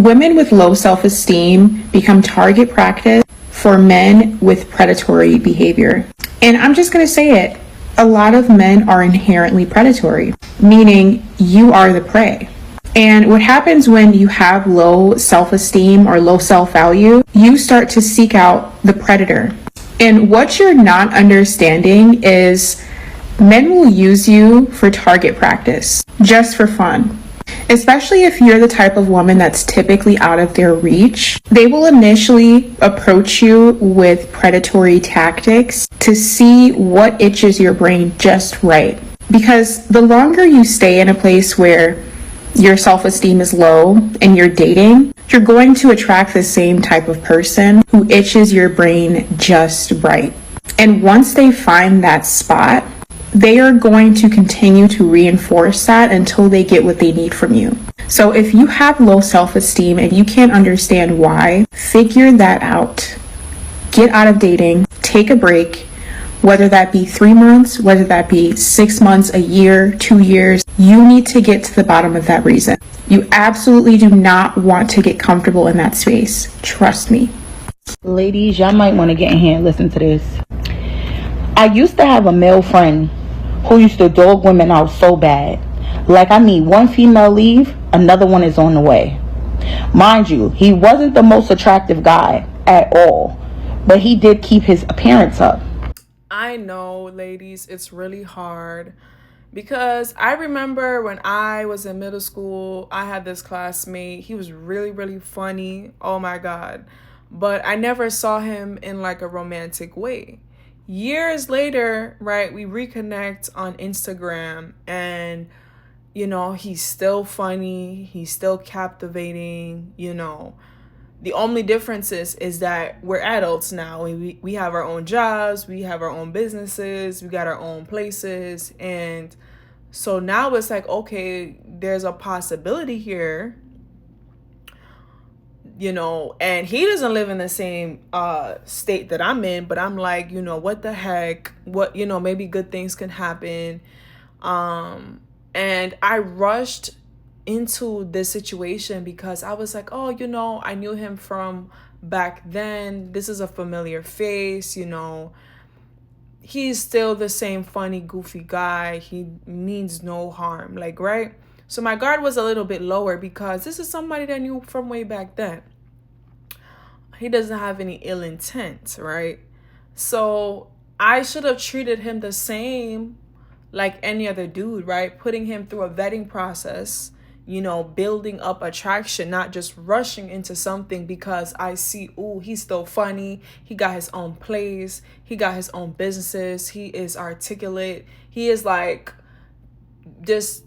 Women with low self-esteem become target practice for men with predatory behavior. And I'm just going to say it. A lot of men are inherently predatory, meaning you are the prey. And what happens when you have low self-esteem or low self-value, you start to seek out the predator. And what you're not understanding is men will use you for target practice, just for fun. Especially if you're the type of woman that's typically out of their reach, they will initially approach you with predatory tactics to see what itches your brain just right. Because the longer you stay in a place where your self-esteem is low and you're dating, you're going to attract the same type of person who itches your brain just right. And once they find that spot, they are going to continue to reinforce that until they get what they need from you. So if you have low self-esteem and you can't understand why, figure that out. Get out of dating, take a break, whether that be 3 months, whether that be 6 months, a year, 2 years. You need to get to the bottom of that reason. You absolutely do not want to get comfortable in that space. Trust me. Ladies, y'all might want to get in here and listen to this. I used to have a male friend who used to dog women out so bad. Like, I mean, one female leave, another one is on the way. Mind you, he wasn't the most attractive guy at all, but he did keep his appearance up. I know, ladies, it's really hard because I remember when I was in middle school, I had this classmate. He was really, really funny. Oh my God. But I never saw him in like a romantic way. Years later, right, we reconnect on Instagram and, you know, he's still funny. He's still captivating, you know. The only difference is that we're adults now. We have our own jobs. We have our own businesses. We got our own places. And so now it's like, okay, there's a possibility here, you know, and he doesn't live in the same state that I'm in, but I'm like, you know, what the heck, what, you know, maybe good things can happen. And I rushed into this situation because I was like, oh, you know, I knew him from back then. This is a familiar face, you know. He's still the same funny, goofy guy. He means no harm, like, right? So my guard was a little bit lower because this is somebody that I knew from way back then. He doesn't have any ill intent, right? So I should have treated him the same like any other dude, right? Putting him through a vetting process, you know, building up attraction, not just rushing into something because I see, ooh, he's still funny. He got his own plays. He got his own businesses. He is articulate. He is like this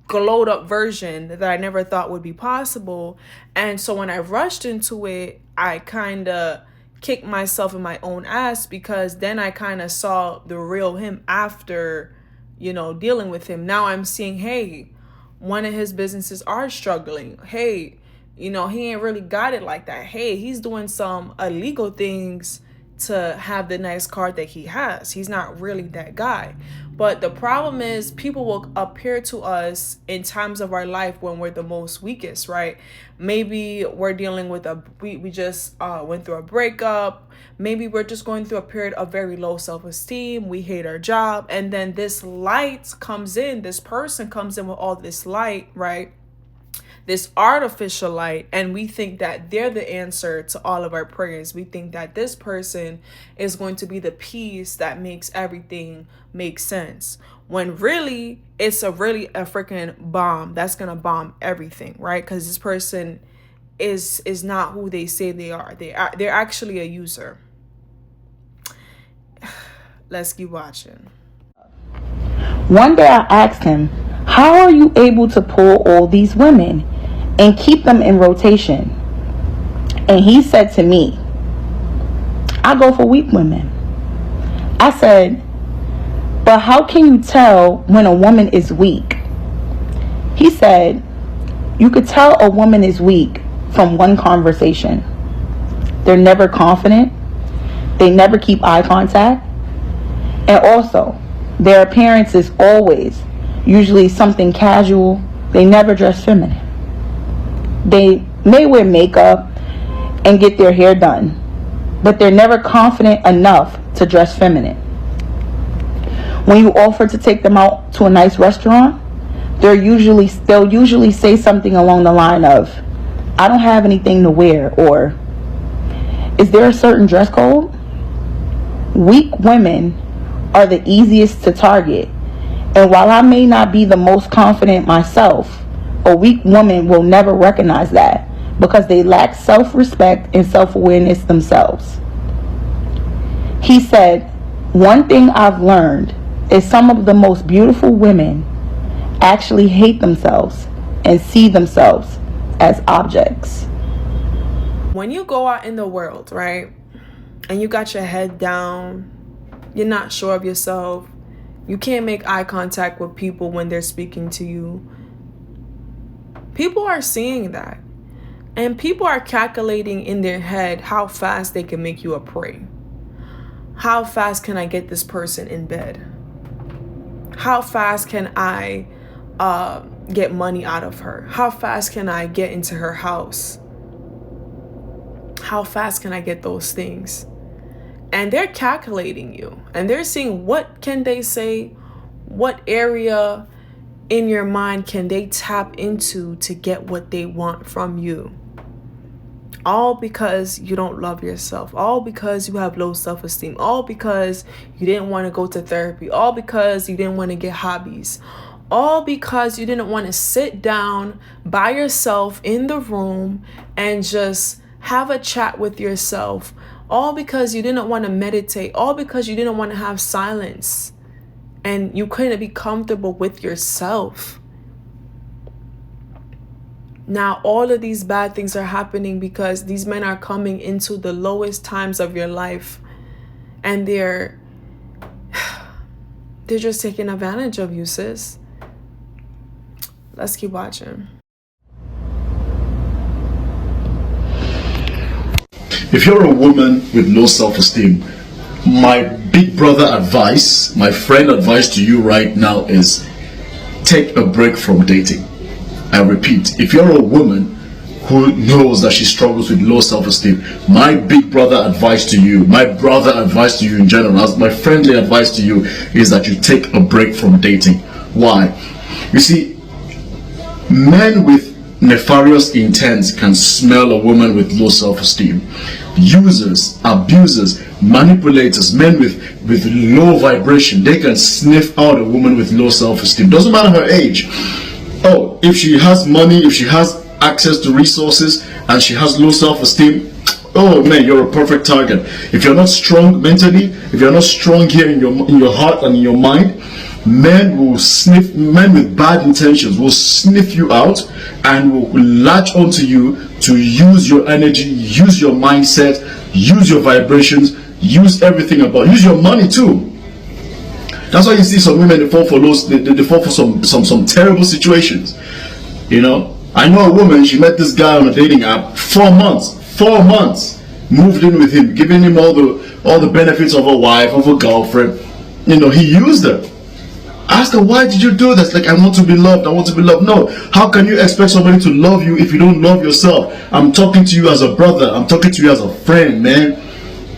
glowed up version that I never thought would be possible. And so when I rushed into it, I kind of kicked myself in my own ass because then I kind of saw the real him after, you know, dealing with him. Now I'm seeing, hey, one of his businesses are struggling. Hey, you know, he ain't really got it like that. Hey, he's doing some illegal things to have the nice car that he has. He's not really that guy. But the problem is people will appear to us in times of our life when we're the most weakest, right? Maybe we're dealing with we just went through a breakup. Maybe we're just going through a period of very low self-esteem. We hate our job. And then this light comes in, this person comes in with all this light, right? This artificial light, and we think that they're the answer to all of our prayers. We think that this person is going to be the piece that makes everything make sense, when really it's a freaking bomb that's gonna bomb everything, right? Because this person is not who they say they are. They're actually a user. Let's keep watching. One day I asked him, how are you able to pull all these women and keep them in rotation? And he said to me, I go for weak women. I said, but how can you tell when a woman is weak? He said, you could tell a woman is weak from one conversation. They're never confident. They never keep eye contact. And also, their appearance is always usually something casual. They never dress feminine. They may wear makeup and get their hair done, but they're never confident enough to dress feminine. When you offer to take them out to a nice restaurant, they'll usually say something along the line of, "I don't have anything to wear," or "Is there a certain dress code?" Weak women are the easiest to target, and while I may not be the most confident myself, a weak woman will never recognize that because they lack self-respect and self-awareness themselves. He said, "One thing I've learned is some of the most beautiful women actually hate themselves and see themselves as objects." When you go out in the world, right, and you got your head down, you're not sure of yourself, you can't make eye contact with people when they're speaking to you, people are seeing that. And people are calculating in their head how fast they can make you a prey. How fast can I get this person in bed? How fast can I get money out of her? How fast can I get into her house? How fast can I get those things? And they're calculating you, and they're seeing what can they say, what area in your mind can they tap into to get what they want from you. All because you don't love yourself. All because you have low self-esteem. All because you didn't want to go to therapy. All because you didn't want to get hobbies. All because you didn't want to sit down by yourself in the room and just have a chat with yourself. All because you didn't want to meditate. All because you didn't want to have silence. And you couldn't be comfortable with yourself. Now, all of these bad things are happening because these men are coming into the lowest times of your life. And they're just taking advantage of you, sis. Let's keep watching. If you're a woman with low self-esteem, my big brother advice, my friend advice to you right now is take a break from dating. I repeat, if you're a woman who knows that she struggles with low self-esteem, my big brother advice to you, my brother advice to you in general, as my friendly advice to you is that you take a break from dating. Why? You see, men with nefarious intents can smell a woman with low self-esteem. Users, abusers, manipulators, men with low vibration, they can sniff out a woman with low self-esteem. Doesn't matter her age. Oh, if she has money, if she has access to resources, and she has low self-esteem, oh man, you're a perfect target. If you're not strong mentally, if you're not strong here in your heart and in your mind, men with bad intentions will sniff you out and will latch onto you to use your energy, use your mindset, use your vibrations, use everything about, use your money too. That's why you see some women, they fall for some terrible situations. You know, I know a woman, she met this guy on a dating app, 4 months, moved in with him, giving him all the benefits of a wife, of a girlfriend. You know, he used her. Ask her, why did you do this? Like, I want to be loved, I want to be loved. No, how can you expect somebody to love you if you don't love yourself? I'm talking to you as a brother, I'm talking to you as a friend, man.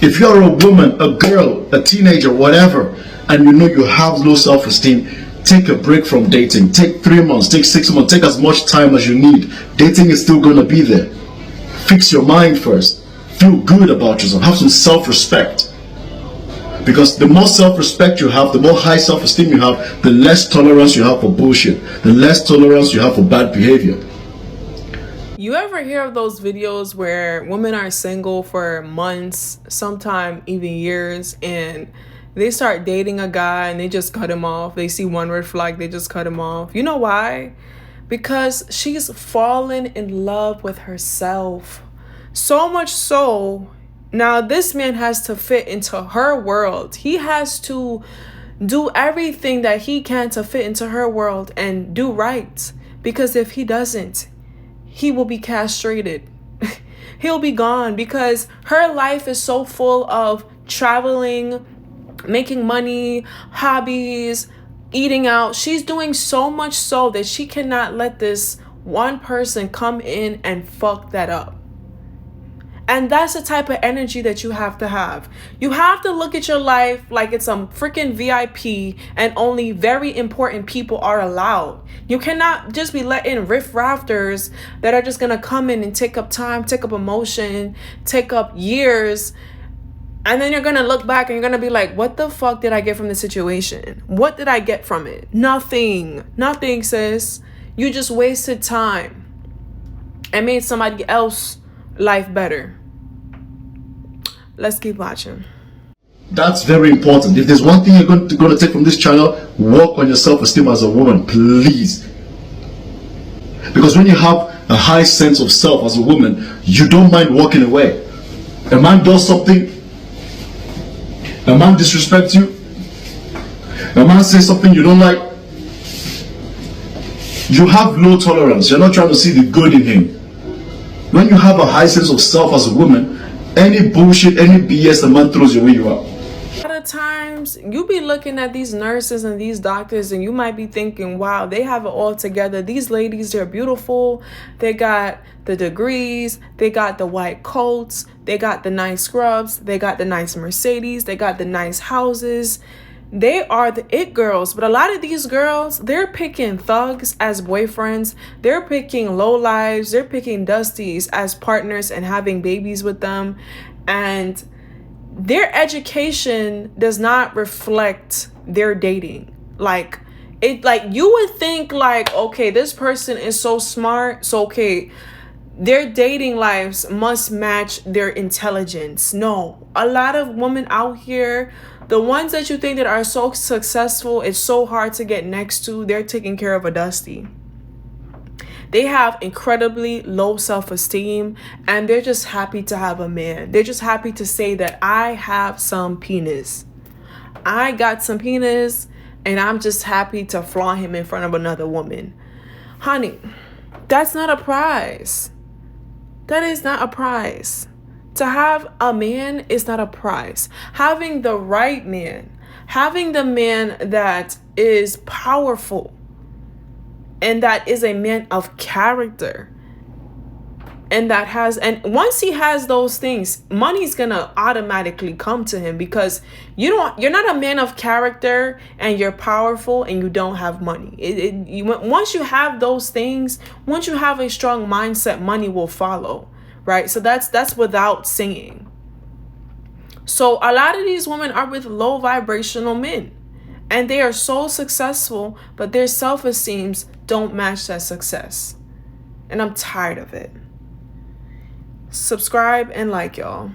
If you're a woman, a girl, a teenager, whatever, and you know you have low self-esteem, take a break from dating. Take 3 months, take 6 months, take as much time as you need. Dating is still gonna be there. Fix your mind first. Feel good about yourself. Have some self-respect. Because the more self-respect you have, the more high self-esteem you have, the less tolerance you have for bullshit, the less tolerance you have for bad behavior. You ever hear of those videos where women are single for months, sometimes even years, and they start dating a guy and they just cut him off? They see one red flag, they just cut him off. You know why? Because she's fallen in love with herself. So much so, now this man has to fit into her world. He has to do everything that he can to fit into her world and do right. Because if he doesn't, he will be castrated. He'll be gone because her life is so full of traveling, making money, hobbies, eating out. She's doing so much so that she cannot let this one person come in and fuck that up. And that's the type of energy that you have to have. You have to look at your life like it's some freaking VIP and only very important people are allowed. You cannot just be letting riff-rafters that are just going to come in and take up time, take up emotion, take up years. And then you're going to look back and you're going to be like, what the fuck did I get from the situation? What did I get from it? Nothing. Nothing, sis. You just wasted time and made somebody else's life better. Let's keep watching. That's very important. If there's one thing you're going to take from this channel, work on your self-esteem as a woman, please. Because when you have a high sense of self as a woman, you don't mind walking away. A man does something, a man disrespects you, a man says something you don't like, you have low tolerance. You're not trying to see the good in him. When you have a high sense of self as a woman, any bullshit, any BS the man throws your way, you are. A lot of times you be looking at these nurses and these doctors and you might be thinking, wow, they have it all together. These ladies, they're beautiful. They got the degrees, they got the white coats, they got the nice scrubs, they got the nice Mercedes, they got the nice houses. They are the it girls. But a lot of these girls, they're picking thugs as boyfriends. They're picking lowlives. They're picking dusties as partners and having babies with them. And their education does not reflect their dating. Like you would think like, okay, this person is so smart. So, okay, their dating lives must match their intelligence. No, a lot of women out here, the ones that you think that are so successful, it's so hard to get next to, they're taking care of a dusty. They have incredibly low self-esteem and they're just happy to have a man. They're just happy to say that I have some penis. I got some penis and I'm just happy to flaunt him in front of another woman. Honey, that's not a prize. That is not a prize. To have a man is not a prize. Having the right man, having the man that is powerful and that is a man of character and that has, and once he has those things, money's gonna automatically come to him because you're not a man of character and you're powerful and you don't have money. Once you have those things, once you have a strong mindset, money will follow. Right? So that's without saying. So a lot of these women are with low vibrational men and they are so successful, but their self-esteems don't match that success. And I'm tired of it. Subscribe and like, y'all.